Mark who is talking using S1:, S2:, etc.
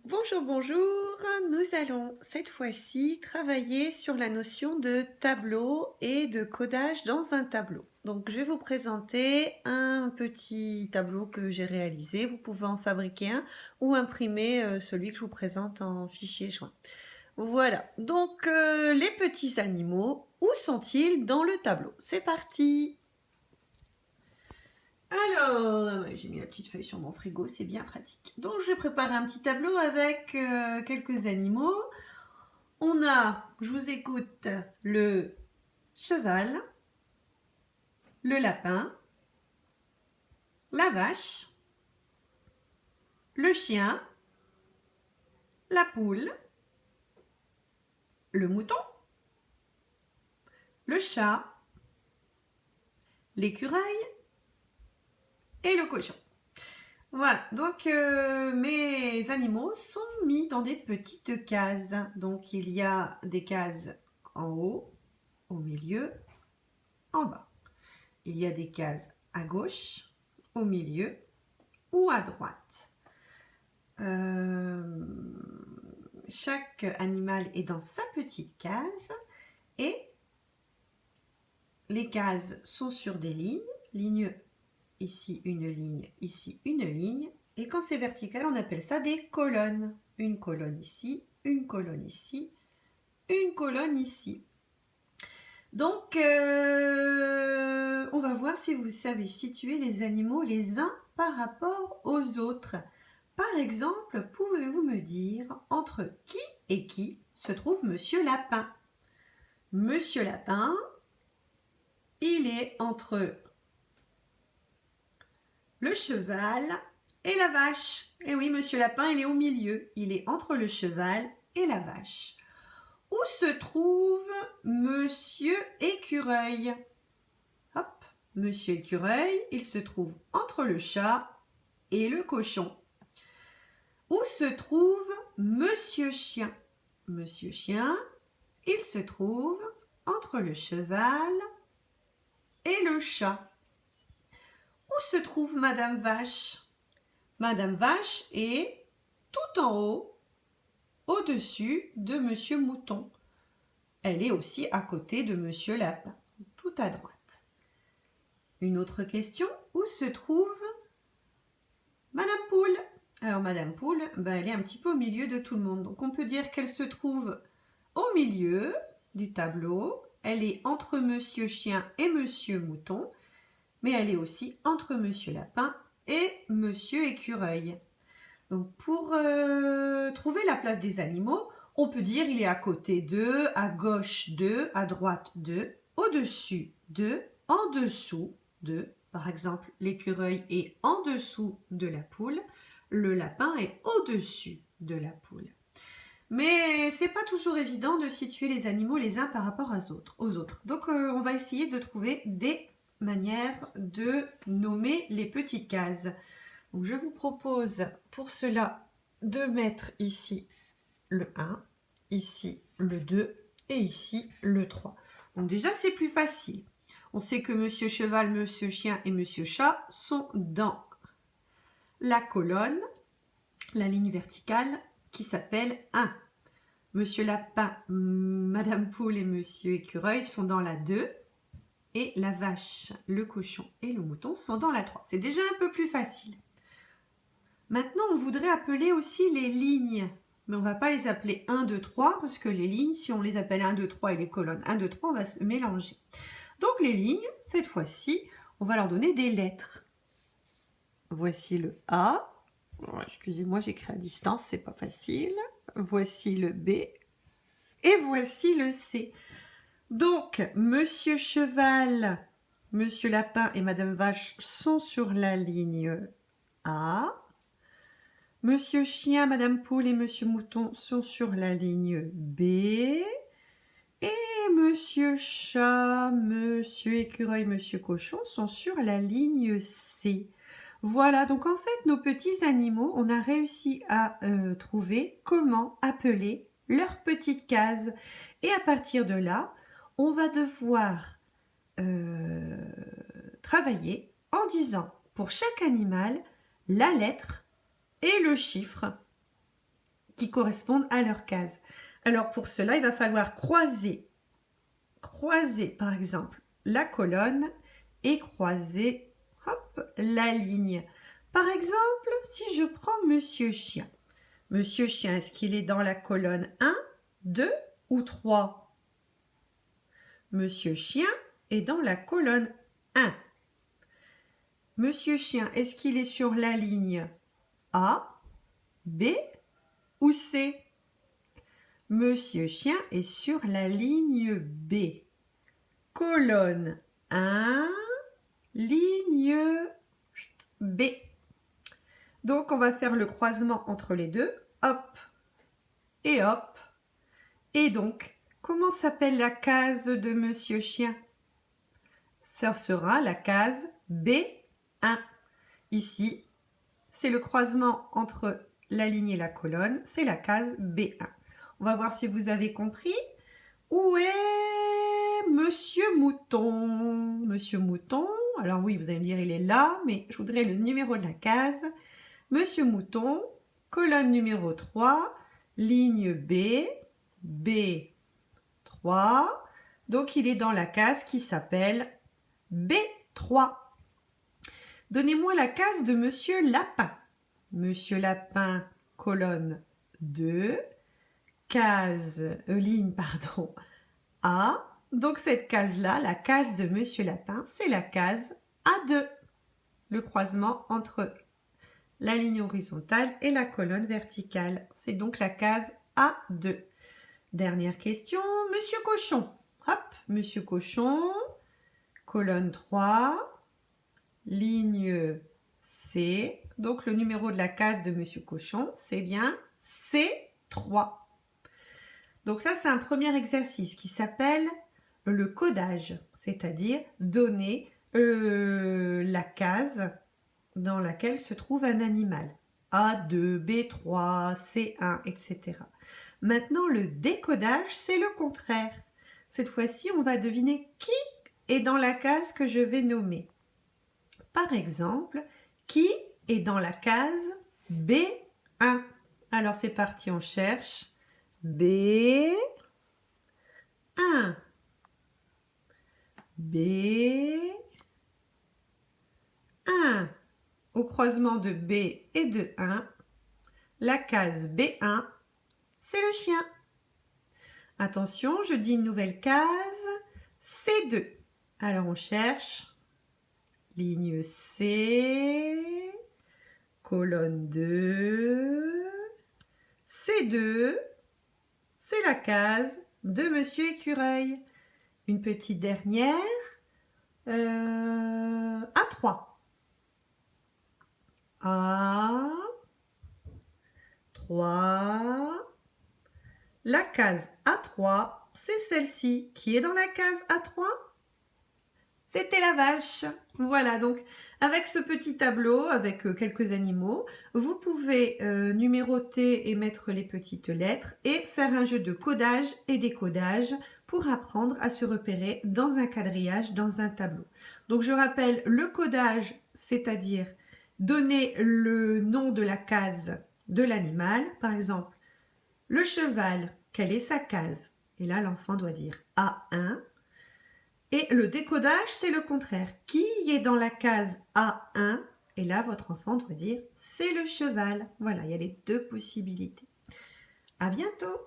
S1: Bonjour, bonjour. Nous allons cette fois-ci travailler sur la notion de tableau et de codage dans un tableau. Donc, je vais vous présenter un petit tableau que j'ai réalisé. Vous pouvez en fabriquer un ou imprimer celui que je vous présente en fichier joint. Voilà. Donc, les petits animaux, où sont-ils dans le tableau? C'est parti. Alors, j'ai mis la petite feuille sur mon frigo, c'est bien pratique. Donc, je vais préparer un petit tableau avec quelques animaux. On a, je vous écoute, le cheval, le lapin, la vache, le chien, la poule, le mouton, le chat, l'écureuil et le cochon. Voilà, donc mes animaux sont mis dans des petites cases. Donc il y a des cases en haut, au milieu, en bas. Il y a des cases à gauche, au milieu ou à droite. Chaque animal est dans sa petite case et les cases sont sur des lignes, ici une ligne, ici une ligne. Et quand c'est vertical, on appelle ça des colonnes. Une colonne ici, une colonne ici, une colonne ici. Donc, on va voir si vous savez situer les animaux les uns par rapport aux autres. Par exemple, pouvez-vous me dire entre qui et qui se trouve Monsieur Lapin? Monsieur Lapin, il est entre le cheval et la vache. Et oui, Monsieur Lapin, il est au milieu. Il est entre le cheval et la vache. Où se trouve Monsieur Écureuil? Hop, Monsieur Écureuil, il se trouve entre le chat et le cochon. Où se trouve Monsieur Chien? Monsieur Chien, il se trouve entre le cheval et le chat. Où se trouve Madame Vache? Madame Vache est tout en haut, au-dessus de Monsieur Mouton. Elle est aussi à côté de Monsieur Lapin, tout à droite. Une autre question, où se trouve Madame Poule? Alors Madame Poule, elle est un petit peu au milieu de tout le monde. Donc on peut dire qu'elle se trouve au milieu du tableau. Elle est entre Monsieur Chien et Monsieur Mouton, mais elle est aussi entre Monsieur Lapin et Monsieur Écureuil. Donc pour trouver la place des animaux, on peut dire il est à côté d'eux, à gauche d'eux, à droite d'eux, au-dessus d'eux, en dessous d'eux. Par exemple, l'écureuil est en dessous de la poule, le lapin est au-dessus de la poule. Mais c'est pas toujours évident de situer les animaux les uns par rapport aux autres. Donc on va essayer de trouver des manières de nommer les petites cases. Donc je vous propose pour cela de mettre ici le 1, ici le 2 et ici le 3. Donc déjà c'est plus facile. On sait que Monsieur Cheval, Monsieur Chien et Monsieur Chat sont dans la colonne, la ligne verticale qui s'appelle 1. Monsieur Lapin, Madame Poule et Monsieur Écureuil sont dans la 2. Et la vache, le cochon et le mouton sont dans la 3. C'est déjà un peu plus facile. Maintenant, on voudrait appeler aussi les lignes. Mais on ne va pas les appeler 1, 2, 3 parce que les lignes, si on les appelle 1, 2, 3 et les colonnes 1, 2, 3, on va se mélanger. Donc les lignes, cette fois-ci, on va leur donner des lettres. Voici le A. Oh, excusez-moi, j'écris à distance, c'est pas facile. Voici le B. Et voici le C. Donc, Monsieur Cheval, Monsieur Lapin et Madame Vache sont sur la ligne A. Monsieur Chien, Madame Poule et Monsieur Mouton sont sur la ligne B. Et Monsieur Chat, Monsieur Écureuil, Monsieur Cochon sont sur la ligne C. Voilà, donc en fait, nos petits animaux, on a réussi à trouver comment appeler leurs petites cases. Et à partir de là, on va devoir travailler en disant pour chaque animal la lettre et le chiffre qui correspondent à leur case. Alors pour cela, il va falloir croiser par exemple la colonne et croiser hop, la ligne. Par exemple, si je prends Monsieur Chien. Monsieur Chien, est-ce qu'il est dans la colonne 1, 2 ou 3? Monsieur Chien est dans la colonne 1. Monsieur Chien, est-ce qu'il est sur la ligne A, B ou C? Monsieur Chien est sur la ligne B. Colonne 1, ligne B. Donc, on va faire le croisement entre les deux. Hop et hop. Et donc, comment s'appelle la case de Monsieur Chien? Ça sera la case B1. Ici, c'est le croisement entre la ligne et la colonne. C'est la case B1. On va voir si vous avez compris. Où est Monsieur Mouton? Monsieur Mouton, alors oui, vous allez me dire, il est là, mais je voudrais le numéro de la case. Monsieur Mouton, colonne numéro 3, ligne B, B3. Donc, il est dans la case qui s'appelle B3. Donnez-moi la case de Monsieur Lapin. Monsieur Lapin, colonne 2, ligne A. Donc cette case-là, la case de Monsieur Lapin, c'est la case A2. Le croisement entre la ligne horizontale et la colonne verticale. C'est donc la case A2. Dernière question, Monsieur Cochon. Hop, Monsieur Cochon, colonne 3, ligne C. Donc le numéro de la case de Monsieur Cochon, c'est bien C3. Donc ça, c'est un premier exercice qui s'appelle le codage, c'est-à-dire donner la case dans laquelle se trouve un animal. A2, B3, C1, etc. Maintenant, le décodage, c'est le contraire. Cette fois-ci, on va deviner qui est dans la case que je vais nommer. Par exemple, qui est dans la case B1? Alors, c'est parti, on cherche. B1. B1. Au croisement de B et de 1, la case B1, c'est le chien. Attention, je dis une nouvelle case, C2. Alors on cherche ligne C, colonne 2, C2, c'est la case de Monsieur Écureuil. Une petite dernière, A3. A3. La case A3, c'est celle-ci. Qui est dans la case A3? C'était la vache. Voilà, donc avec ce petit tableau, avec quelques animaux, vous pouvez numéroter et mettre les petites lettres et faire un jeu de codage et décodage pour apprendre à se repérer dans un quadrillage, dans un tableau. Donc je rappelle, le codage, c'est-à-dire donner le nom de la case de l'animal. Par exemple, le cheval, quelle est sa case? Et là, l'enfant doit dire A1. Et le décodage, c'est le contraire. Qui est dans la case A1? Et là, votre enfant doit dire c'est le cheval. Voilà, il y a les deux possibilités. À bientôt!